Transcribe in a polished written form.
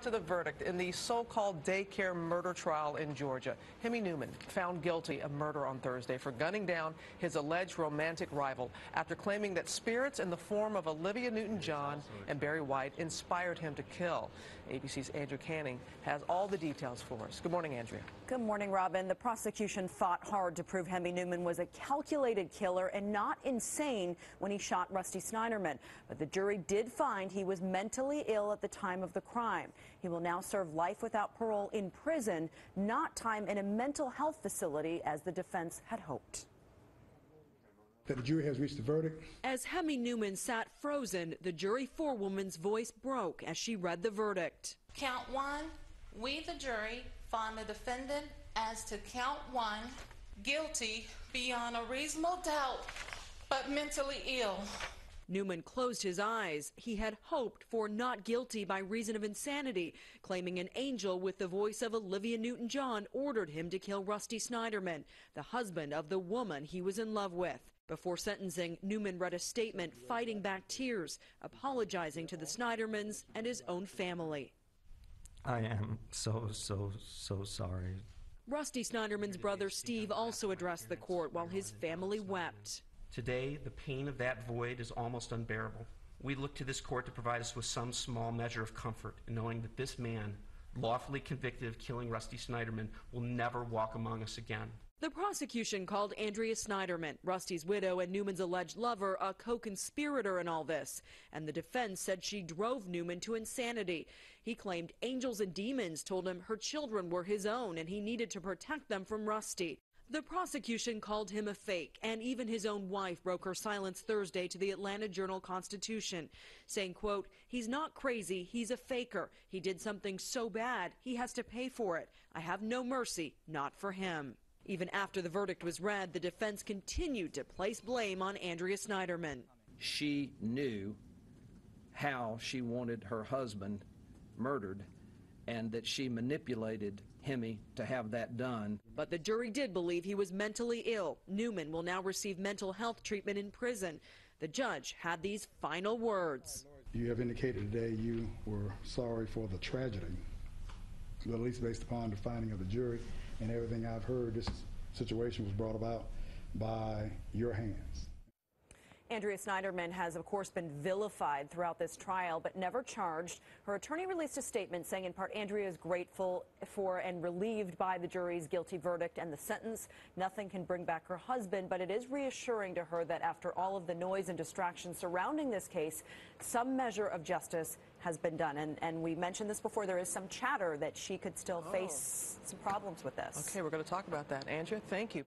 to the verdict in the so-called daycare murder trial in Georgia. Hemy Neuman found guilty of murder on Thursday for gunning down his alleged romantic rival after claiming that spirits in the form of Olivia Newton-John and Barry White inspired him to kill. ABC's Andrew Canning has all the details for us. Good morning, Andrea. Good morning, Robin. The prosecution fought hard to prove Hemy Neuman was a calculated killer and not insane when he shot Rusty Sneiderman. But the jury did find he was mentally ill at the time of the crime. He will now serve life without parole in prison, not time in a mental health facility as the defense had hoped. That the jury has reached a verdict. As Hemy Neuman sat frozen, the jury forewoman's voice broke as she read the verdict. Count one, we the jury find the defendant as to count one, guilty beyond a reasonable doubt, but mentally ill. Neuman closed his eyes. He had hoped for not guilty by reason of insanity, claiming an angel with the voice of Olivia Newton-John ordered him to kill Rusty Sneiderman, the husband of the woman he was in love with. Before sentencing, Neuman read a statement fighting back tears, apologizing to the Sneidermans and his own family. I am so sorry. Rusty Sneiderman's brother Steve also addressed the court while his family wept. Today, the pain of that void is almost unbearable. We look to this court to provide us with some small measure of comfort in knowing that this man, lawfully convicted of killing Rusty Sneiderman, will never walk among us again. The prosecution called Andrea Sneiderman, Rusty's widow and Neuman's alleged lover, a co-conspirator in all this. And the defense said she drove Neuman to insanity. He claimed angels and demons told him her children were his own and he needed to protect them from Rusty. The prosecution called him a fake, and even his own wife broke her silence Thursday to the Atlanta Journal-Constitution, saying, quote, "He's not crazy, he's a faker. He did something so bad, he has to pay for it. I have no mercy, not for him." Even after the verdict was read, the defense continued to place blame on Andrea Sneiderman. She knew how she wanted her husband murdered and that she manipulated Hemy to have that done. But the jury did believe he was mentally ill. Neuman will now receive mental health treatment in prison. The judge had these final words. You have indicated today you were sorry for the tragedy, but at least based upon the finding of the jury and everything I've heard, this situation was brought about by your hands. Andrea Sneiderman has, of course, been vilified throughout this trial, but never charged. Her attorney released a statement saying, in part, Andrea is grateful for and relieved by the jury's guilty verdict and the sentence. Nothing can bring back her husband, but it is reassuring to her that after all of the noise and distraction surrounding this case, some measure of justice has been done. And we mentioned this before, there is some chatter that she could still face some problems with this. Okay, we're going to talk about that. Andrea, thank you.